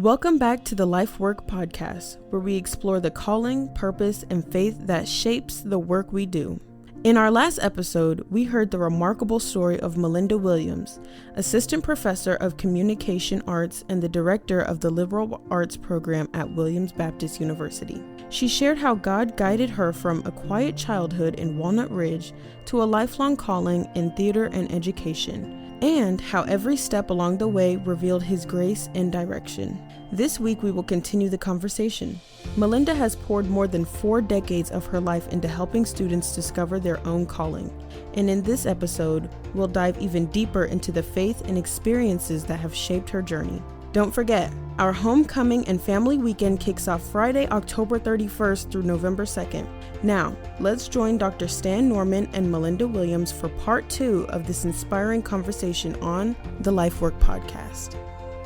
Welcome back to the Life Work Podcast, where we explore the calling, purpose, and faith that shapes the work we do. In our last episode, we heard the remarkable story of Melinda Williams, Assistant Professor of Communication Arts and the Director of the Liberal Arts Program at Williams Baptist University. She shared how God guided her from a quiet childhood in Walnut Ridge to a lifelong calling in theater and education, and how every step along the way revealed His grace and direction. This week, we will continue the conversation. Melinda has poured more than 4 decades of her life into helping students discover their own calling. And in this episode, we'll dive even deeper into the faith and experiences that have shaped her journey. Don't forget, our homecoming and family weekend kicks off Friday, October 31st through November 2nd. Now, let's join Dr. Stan Norman and Melinda Williams for part 2 of this inspiring conversation on the Life Work Podcast.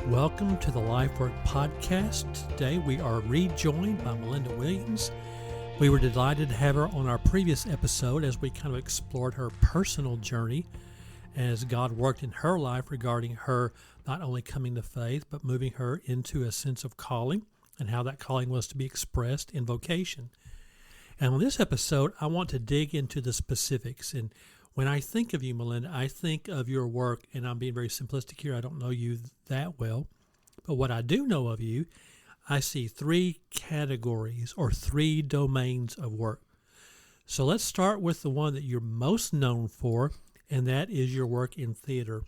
Welcome to the Life Work Podcast. Today we are rejoined by Melinda Williams. We were delighted to have her on our previous episode as we kind of explored her personal journey as God worked in her life regarding her not only coming to faith, but moving her into a sense of calling and how that calling was to be expressed in vocation. And on this episode, I want to dig into the specifics. And when I think of you, Melinda, I think of your work, and I'm being very simplistic here. I don't know you that well. But what I do know of you, I see 3 categories or 3 domains of work. So let's start with the one that you're most known for, and that is your work in theater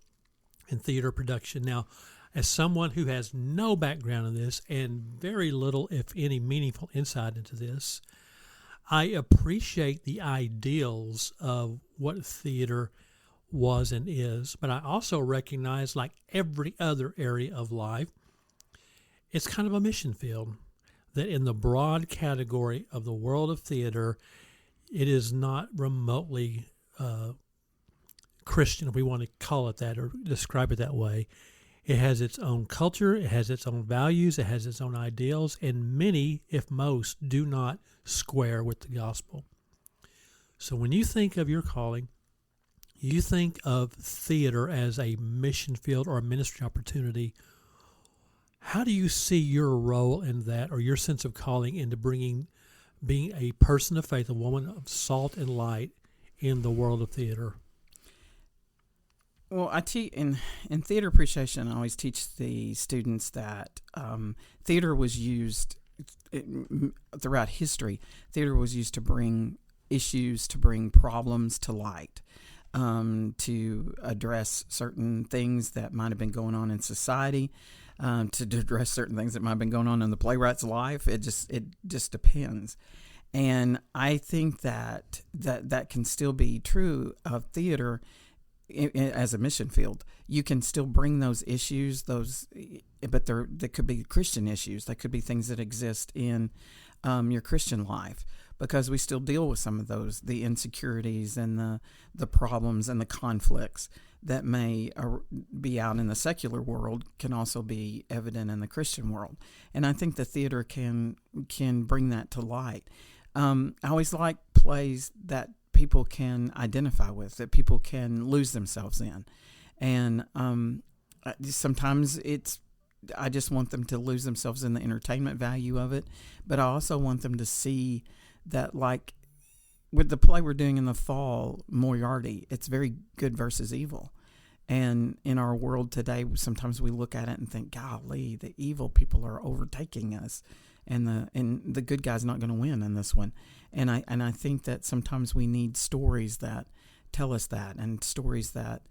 and theater production. Now, as someone who has no background in this and very little, if any, meaningful insight into this, I appreciate the ideals of what theater was and is, but I also recognize, like every other area of life, it's kind of a mission field, that in the broad category of the world of theater, it is not remotely Christian, if we want to call it that or describe it that way. It has its own culture, it has its own values, it has its own ideals, and many, if most, do not square with the gospel. So when you think of your calling, you think of theater as a mission field or a ministry opportunity. How do you see your role in that, or your sense of calling into being a person of faith, a woman of salt and light in the world of theater? Well, I teach in theater appreciation. I always teach the students that theater was used throughout history. Theater was used to bring issues, to bring problems to light, to address certain things that might have been going on in society, to address certain things that might have been going on in the playwright's life. It just depends. And I think that can still be true of theater as a mission field. You can still bring those issues, but they could be Christian issues. They could be things that exist in your Christian life, because we still deal with some of those, the insecurities and the problems and the conflicts that may be out in the secular world can also be evident in the Christian world. And I think the theater can bring that to light. I always like plays that people can identify with, that people can lose themselves in. And sometimes I just want them to lose themselves in the entertainment value of it, but I also want them to see that, like with the play we're doing in the fall, Moriarty, it's very good versus evil. And in our world today, sometimes we look at it and think, golly, the evil people are overtaking us, and the good guy's not going to win in this one. And I think that sometimes we need stories that tell us that, and stories that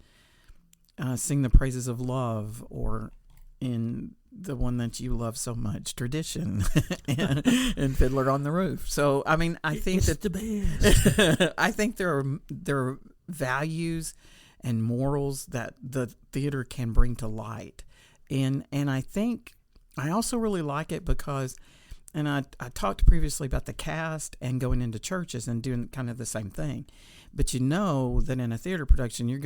sing the praises of love, or in the one that you love so much, Tradition, and Fiddler on the Roof. So I mean, I think it's the best. I think there are values and morals that the theater can bring to light, and I think I also really like it because. And I talked previously about the cast and going into churches and doing kind of the same thing. But you know that in a theater production, there's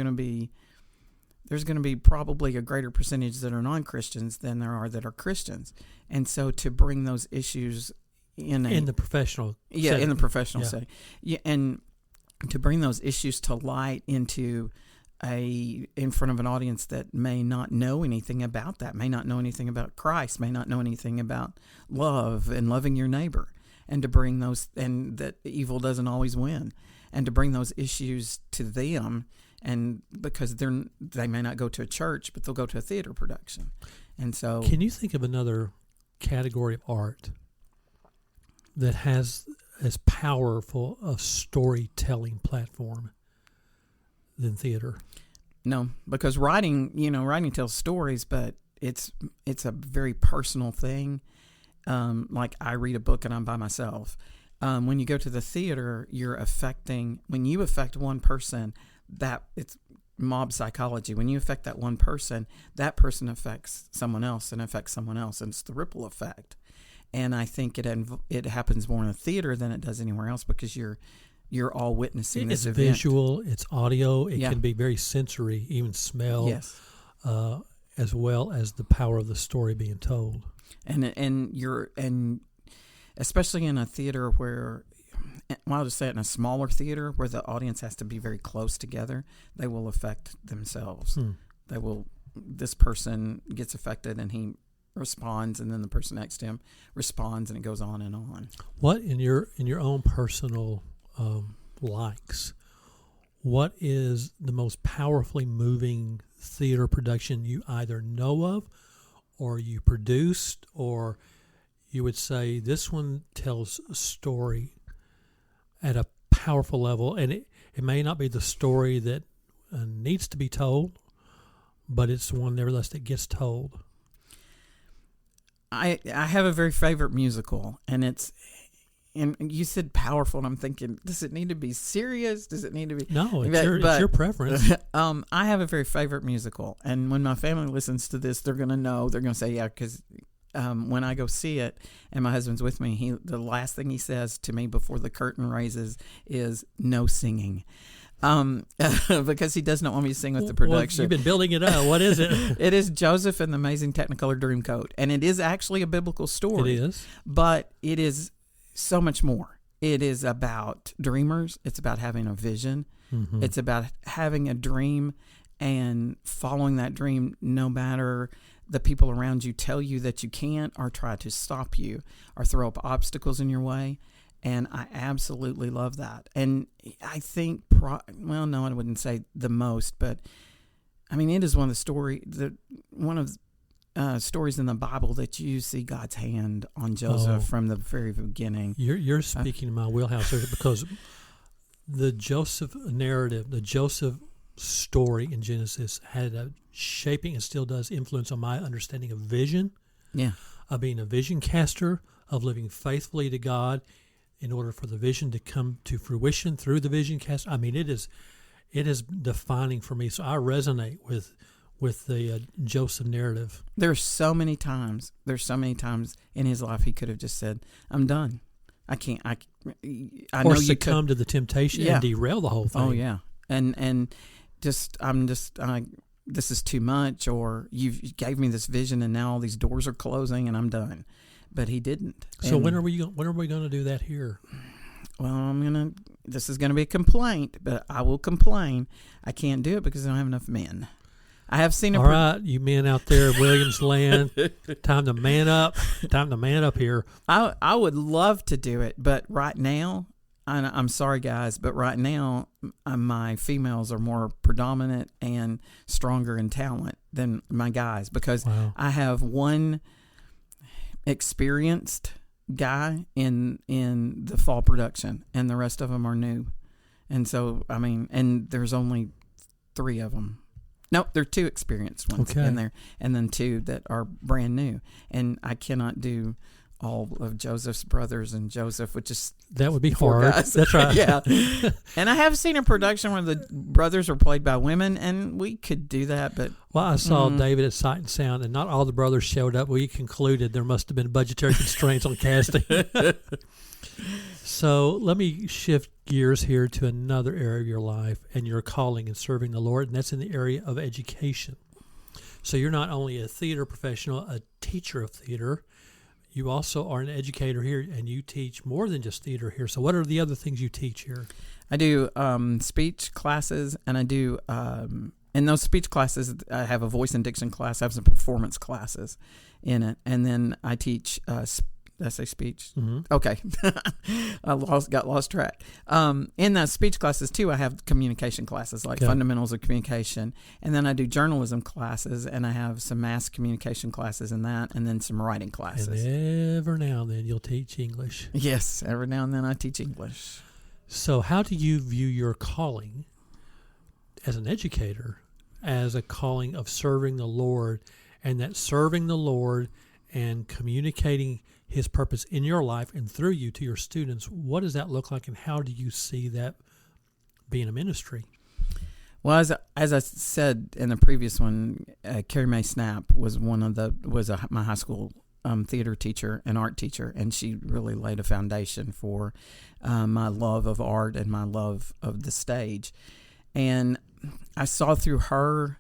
going to be probably a greater percentage that are non-Christians than there are that are Christians. And so to bring those issues in the professional setting. setting. Yeah, and to bring those issues to light into in front of an audience that may not know anything about that, may not know anything about Christ, may not know anything about love and loving your neighbor, and to bring those, and that evil doesn't always win, and to bring those issues to them, and because they may not go to a church, but they'll go to a theater production. And so, can you think of another category of art that has as powerful a storytelling platform than theater? No, because writing tells stories, but it's a very personal thing. Like I read a book and I'm by myself. When you go to the theater, when you affect one person, that it's mob psychology. When you affect that one person, that person affects someone else and affects someone else, and it's the ripple effect. And I think it happens more in a theater than it does anywhere else, because you're all witnessing this event. It's visual, it's audio, it can be very sensory, even smell, yes, as well as the power of the story being told. And especially in a theater where, well, I'll just say it, in a smaller theater where the audience has to be very close together, they will affect themselves. This person gets affected and he responds, and then the person next to him responds, and it goes on and on. What in your own personal likes, what is the most powerfully moving theater production you either know of, or you produced, or you would say this one tells a story at a powerful level, and it may not be the story that needs to be told, but it's one nevertheless that gets told? I have a very favorite musical, and you said powerful, and I'm thinking, does it need to be serious? Does it need to be? No, it's your preference. I have a very favorite musical, and when my family listens to this, they're going to know. They're going to say, yeah, because when I go see it, and my husband's with me, the last thing he says to me before the curtain raises is no singing. Because he does not want me to sing with the production. Well, you've been building it up. What is it? It is Joseph and the Amazing Technicolor Dreamcoat, and it is actually a biblical story. It is, but it is so much more. It is about dreamers. It's about having a vision. Mm-hmm. It's about having a dream and following that dream, no matter the people around you tell you that you can't, or try to stop you, or throw up obstacles in your way. And I absolutely love that. And I think, I wouldn't say the most, but I mean, it is one of the stories in the Bible that you see God's hand on Joseph from the very beginning. You're speaking to my wheelhouse there, because the Joseph narrative, the Joseph story in Genesis had a shaping, and still does, influence on my understanding of vision, of being a vision caster, of living faithfully to God in order for the vision to come to fruition through the vision cast. I mean, it is defining for me. So I resonate with the Joseph narrative. There's so many times in his life he could have just said, "I'm done. I can't." I or know succumb to the temptation and derail the whole thing. Oh yeah, and this is too much, or you gave me this vision and now all these doors are closing and I'm done. But he didn't. So when are we going to do that here? Well, this is going to be a complaint, but I will complain. I can't do it because I don't have enough men. I have seen all right, you men out there, Williams land, time to man up. Time to man up here. I would love to do it, but right now, I'm sorry, guys, but right now, my females are more predominant and stronger in talent than my guys, because I have one experienced guy in the fall production, and the rest of them are new. And so, and there's only 3 of them. No, there are 2 experienced ones in there, and then 2 that are brand new. And I cannot do all of Joseph's brothers and Joseph, which is that would be hard. Guys. That's right. Yeah. And I have seen a production where the brothers are played by women, and we could do that, but I saw David at Sight and Sound, and not all the brothers showed up. We concluded there must have been budgetary constraints on casting. So let me shift gears here to another area of your life and your calling in serving the Lord, and that's in the area of education. So you're not only a theater professional, a teacher of theater. you also are an educator here, and you teach more than just theater here. So what are the other things you teach here? I do speech classes, and I do in those speech classes, I have a voice and diction class. I have some performance classes in it, and then I teach. Did I say speech? Mm-hmm. Okay, got lost track. In the speech classes too, I have communication classes like fundamentals of communication, and then I do journalism classes, and I have some mass communication classes in that, and then some writing classes. And every now and then you'll teach English. Yes, every now and then I teach English. So how do you view your calling as an educator, as a calling of serving the Lord, and that serving the Lord and communicating His purpose in your life and through you to your students, what does that look like, and how do you see that being a ministry? Well, as I said in the previous one, Carrie Mae Snap was my high school theater teacher and art teacher, and she really laid a foundation for my love of art and my love of the stage. And I saw through her,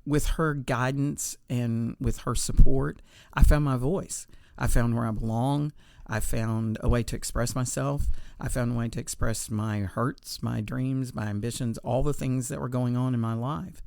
with her guidance and with her support, I found my voice. I found where I belong. I found a way to express myself. I found a way to express my hurts, my dreams, my ambitions, all the things that were going on in my life.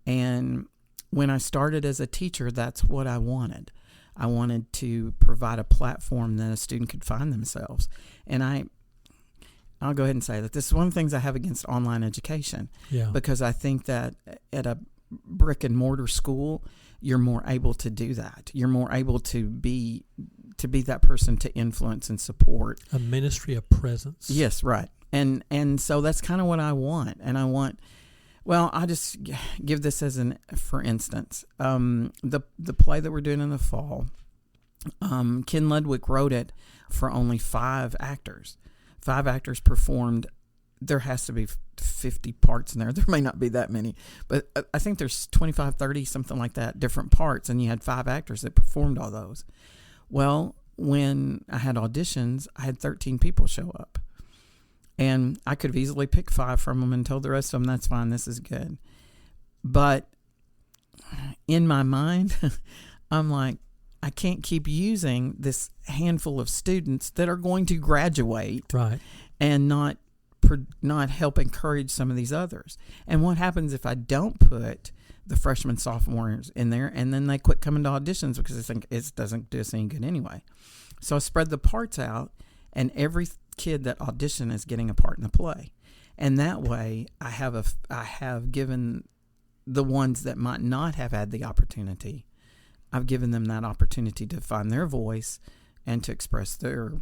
And when I started as a teacher, that's what I wanted. I wanted to provide a platform that a student could find themselves. And I'll go ahead and say that this is one of the things I have against online education. Yeah. Because I think that at a brick and mortar school, you're more able to do that. You're more able to be that person to influence and support. A ministry of presence. Yes, right. And so that's kind of what I want. And I want, well, I'll just give this for instance, the play that we're doing in the fall, Ken Ludwig wrote it for only 5 actors. 5 actors performed. There has to be 50 parts in there. There may not be that many, but I think there's 25, 30, something like that, different parts, and you had 5 actors that performed all those. Well, when I had auditions, I had 13 people show up, and I could have easily picked 5 from them and told the rest of them, that's fine, this is good. But in my mind, I'm like, I can't keep using this handful of students that are going to graduate, right, and not help encourage some of these others. And what happens if I don't put the freshmen, sophomores in there, and then they quit coming to auditions because they think it doesn't do us any good anyway? So I spread the parts out, and every kid that auditioned is getting a part in the play. And that way I have given the ones that might not have had the opportunity, I've given them that opportunity to find their voice and to express their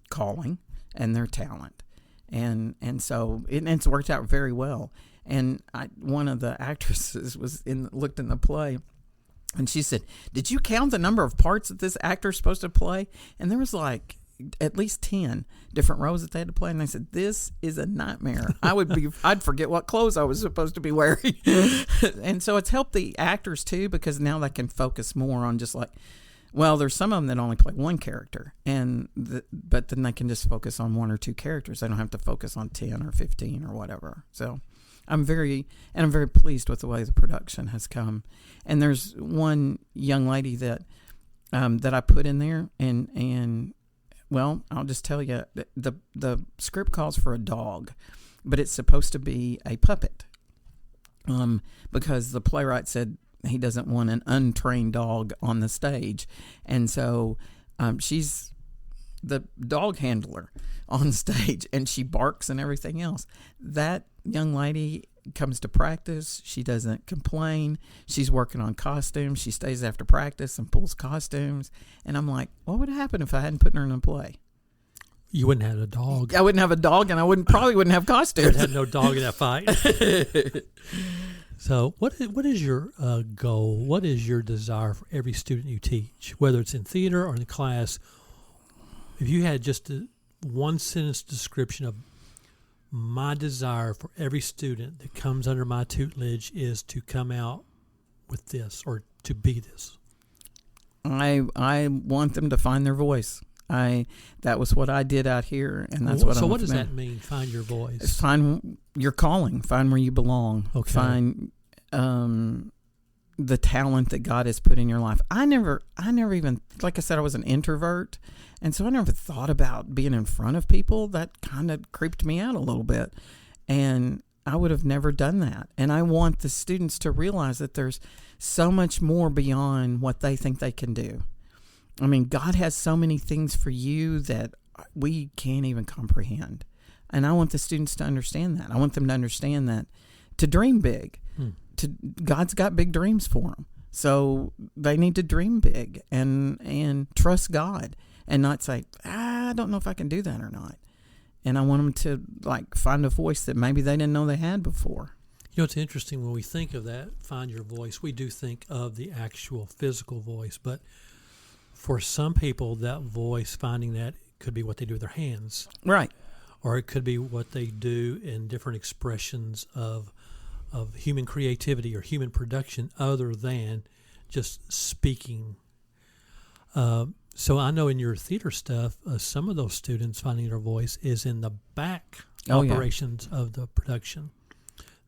calling and their talent. And so it's worked out very well. And one of the actresses looked in the play, and she said, "Did you count the number of parts that this actor is supposed to play?" And there was like at least 10 different roles that they had to play. And I said, "This is a nightmare. I'd forget what clothes I was supposed to be wearing." And so it's helped the actors too, because now they can focus more on just like, well, there's some of them that only play one character, but then they can just focus on 1 or 2 characters. They don't have to focus on 10 or 15 or whatever. So I'm very pleased with the way the production has come. And there's one young lady that I put in there, and well, I'll just tell you, the script calls for a dog, but it's supposed to be a puppet, because the playwright said he doesn't want an untrained dog on the stage. And so she's the dog handler on stage, and she barks and everything else. That young lady comes to practice. She doesn't complain. She's working on costumes. She stays after practice and pulls costumes. And I'm like, what would happen if I hadn't put her in a play? You wouldn't have a dog. I wouldn't have a dog, and I probably wouldn't have costumes. You'd have no dog in that fight. So what is your goal? What is your desire for every student you teach, whether it's in theater or in class? If you had just a 1-sentence description of my desire for every student that comes under my tutelage is to come out with this or to be this. I want them to find their voice. That was what I did out here, and that's what. So what does that mean? Find your voice. Find your calling. Find where you belong. Okay. Find the talent that God has put in your life. I never even, like I said, I was an introvert. And so I never thought about being in front of people. That kind of creeped me out a little bit. And I would have never done that. And I want the students to realize that there's so much more beyond what they think they can do. I mean, God has so many things for you that we can't even comprehend. And I want the students to understand that. I want them to understand that, to dream big. God's got big dreams for them. So they need to dream big and trust God and not say, I don't know if I can do that or not. And I want them to like find a voice that maybe they didn't know they had before. You know, it's interesting when we think of that, find your voice, we do think of the actual physical voice. But for some people, that voice, finding that, could be what they do with their hands. Right. Or it could be what they do in different expressions of human creativity or human production other than just speaking. So I know in your theater stuff, some of those students finding their voice is in the back operations of the production.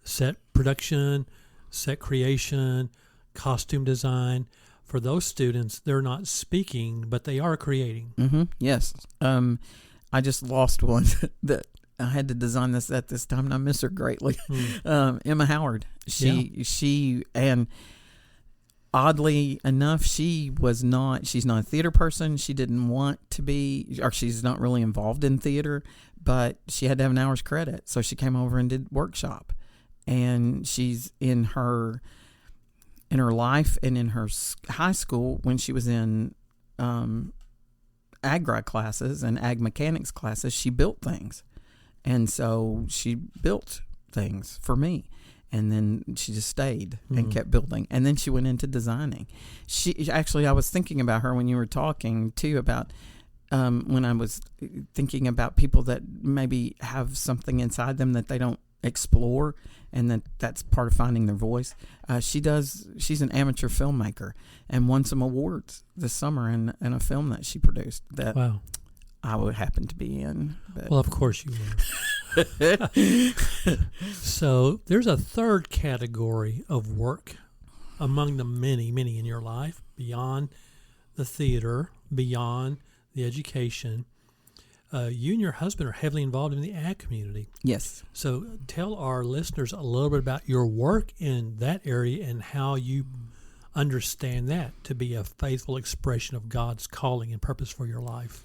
Set production, set creation, costume design. For those students, they're not speaking, but they are creating. Mm-hmm. Yes. I just lost one that I had to design this at this time, and I miss her greatly. Emma Howard. She, and oddly enough, she's not a theater person. She didn't want to be, or she's not really involved in theater, but she had to have an hour's credit. So she came over and did workshop. And she's in her life and in her high school, when she was in agri classes and ag mechanics classes, she built things. And so she built things for me. And then she just stayed and kept building. And then she went into designing. I was thinking about her when you were talking too, about when I was thinking about people that maybe have something inside them that they don't explore, and that's part of finding their voice. She's an amateur filmmaker and won some awards this summer in a film that she produced that I would happen to be in. But. Well, of course you were. So there's a third category of work among the many, many in your life, beyond the theater, beyond the education. You and your husband are heavily involved in the ag community. Yes. So tell our listeners a little bit about your work in that area and how you understand that to be a faithful expression of God's calling and purpose for your life.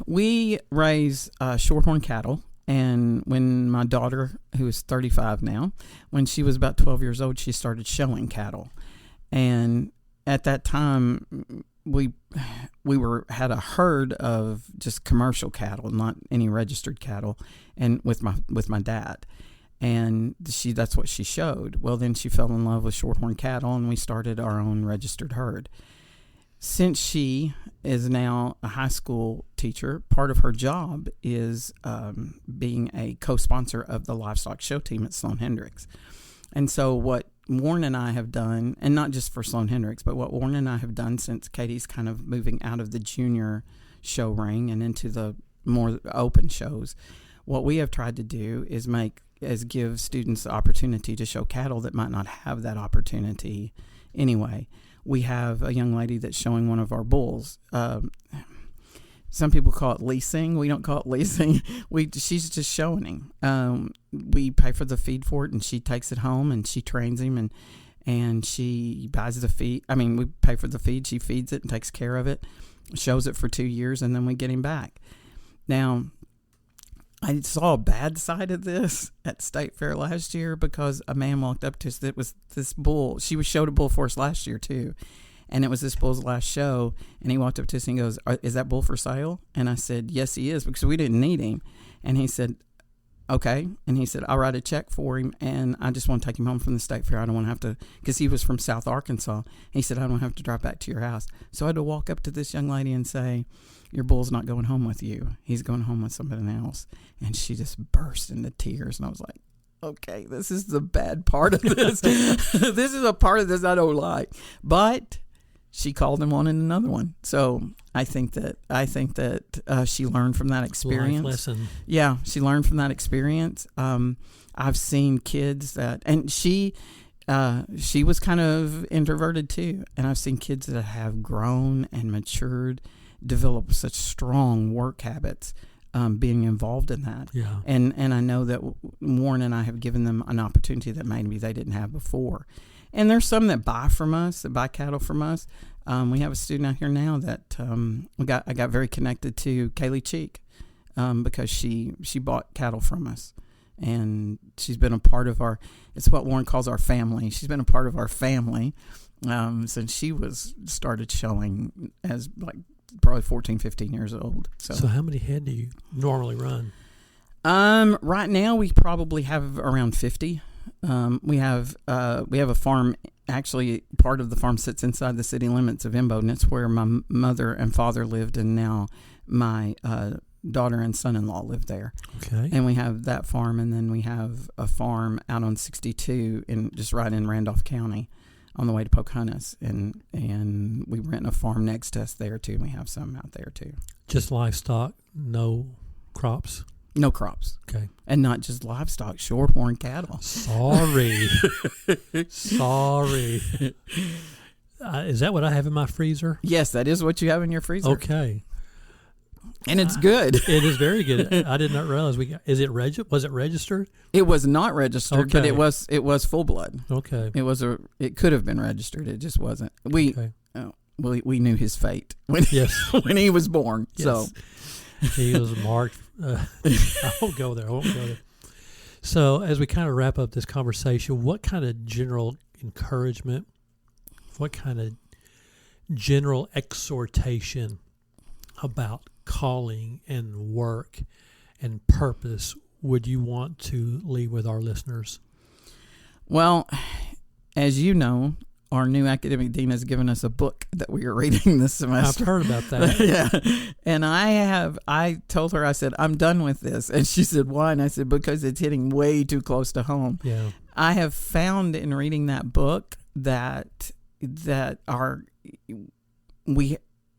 We raise Shorthorn cattle, and when my daughter, who is 35 now, when she was about 12 years old, she started showing cattle. And at that time, we had a herd of just commercial cattle, not any registered cattle, and with my dad, and that's what she showed. Well, then she fell in love with Shorthorn cattle, and we started our own registered herd. Since she is now a high school teacher, part of her job is being a co-sponsor of the livestock show team at Sloan Hendricks. And so what Warren and I have done, and not just for Sloan Hendricks, but what Warren and I have done since Katie's kind of moving out of the junior show ring and into the more open shows, what we have tried to do is give students the opportunity to show cattle that might not have that opportunity anyway. We have a young lady that's showing one of our bulls. Some people call it leasing. We don't call it leasing. She's just showing him. We pay for the feed for it, and she takes it home, and she trains him, and she buys the feed. I mean, we pay for the feed. She feeds it and takes care of it, shows it for 2 years, and then we get him back. Now, I saw a bad side of this at State Fair last year because a man walked up to us that was this bull. She showed a bull for us last year, too. And it was this bull's last show, and he walked up to us and he goes, "Is that bull for sale?" And I said, "Yes, he is," because we didn't need him. And he said, "Okay." And he said, "I'll write a check for him, and I just want to take him home from the State Fair. I don't want to have to," because he was from South Arkansas. He said, "I don't have to drive back to your house." So I had to walk up to this young lady and say, "Your bull's not going home with you. He's going home with somebody else." And she just burst into tears, and I was like, okay, this is the bad part of this. This is a part of this I don't like. But she called and wanted another one. So I think that she learned from that experience. Life lesson. Yeah, she learned from that experience. I've seen kids that, and she she was kind of introverted too. And I've seen kids that have grown and matured, develop such strong work habits, being involved in that. Yeah. And I know that Warren and I have given them an opportunity that maybe they didn't have before. And there's some that buy from us, that buy cattle from us. We have a student out here now that I got very connected to, Kaylee Cheek, because she bought cattle from us. And she's been a part of it's what Warren calls our family. She's been a part of our family since she started showing as like probably 14, 15 years old. So how many head do you normally run? Right now we probably have around 50. We have a farm. Actually, part of the farm sits inside the city limits of Imbo, and it's where my mother and father lived, and now my daughter and son-in-law live there. Okay. And we have that farm, and then we have a farm out on 62 just right in Randolph County on the way to Pocahontas, and we rent a farm next to us there too, and we have some out there too. Just livestock, no crops? No crops. Okay. And not just livestock, Shorthorn cattle. Sorry. Is that what I have in my freezer? Yes, that is what you have in your freezer. Okay. And it's good. It is very good. I did not realize was it registered? It was not registered, but Okay. it was full blood. Okay. It could have been registered. It just wasn't. We knew his fate when when he was born. Yes. So he was marked. I won't go there. So as we kind of wrap up this conversation, what kind of general encouragement, what kind of general exhortation about calling and work and purpose would you want to leave with our listeners? Well, as you know, our new academic dean has given us a book that we are reading this semester. I've heard about that. Yeah. And I told her, I said, I'm done with this. And she said, why? And I said, because it's hitting way too close to home. Yeah. I have found in reading that book that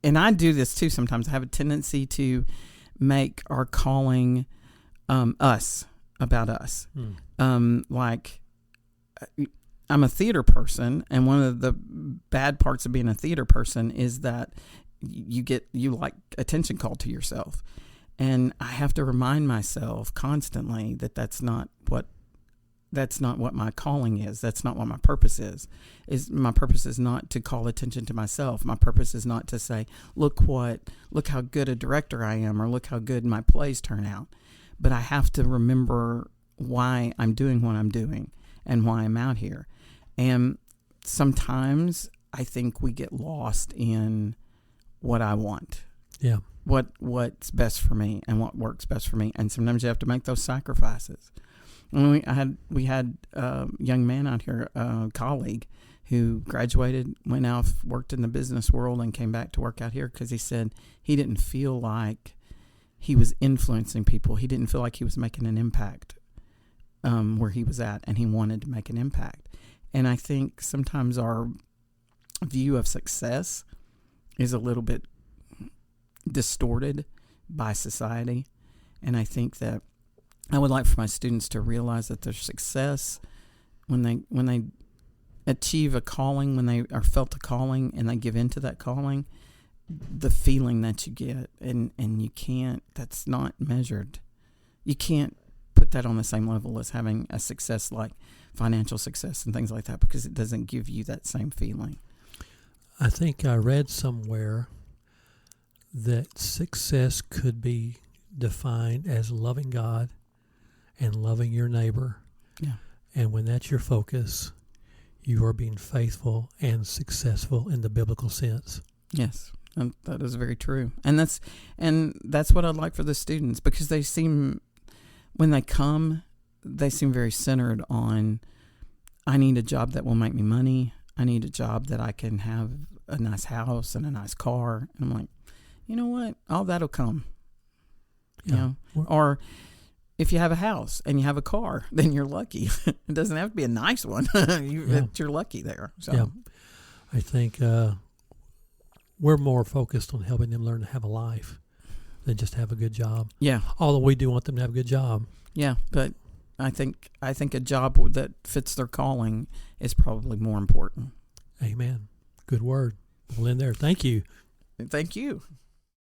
and I do this too sometimes. I have a tendency to make our calling us, about us. Like, I'm a theater person, and one of the bad parts of being a theater person is that you like attention called to yourself. And I have to remind myself constantly that that's not what my calling is. That's not what my purpose is. My purpose is not to call attention to myself. My purpose is not to say, look how good a director I am, or look how good my plays turn out. But I have to remember why I'm doing what I'm doing and why I'm out here. And sometimes I think we get lost in what I want. Yeah. What's best for me and what works best for me. And sometimes you have to make those sacrifices. And we had a young man out here, a colleague, who graduated, went off, worked in the business world, and came back to work out here because he said he didn't feel like he was influencing people. He didn't feel like he was making an impact where he was at, and he wanted to make an impact. And I think sometimes our view of success is a little bit distorted by society. And I think that I would like for my students to realize that their success, when they achieve a calling, when they are felt a calling and they give into that calling, the feeling that you get, and you can't, that's not measured. You can't put that on the same level as having a success like financial success and things like that, because it doesn't give you that same feeling. I think I read somewhere that success could be defined as loving God and loving your neighbor. Yeah. And when that's your focus, you are being faithful and successful in the biblical sense. Yes, and that is very true. And that's what I'd like for the students, because they seem, when they come, they seem very centered on, I need a job that will make me money. I need a job that I can have a nice house and a nice car. And I'm like, you know what? All that'll come. Yeah. You know? Or if you have a house and you have a car, then you're lucky. It doesn't have to be a nice one. You're lucky there. So. Yeah. I think we're more focused on helping them learn to have a life than just have a good job. Yeah. Although we do want them to have a good job. Yeah, but I think a job that fits their calling is probably more important. Amen. Good word. We'll end there. Thank you. Thank you.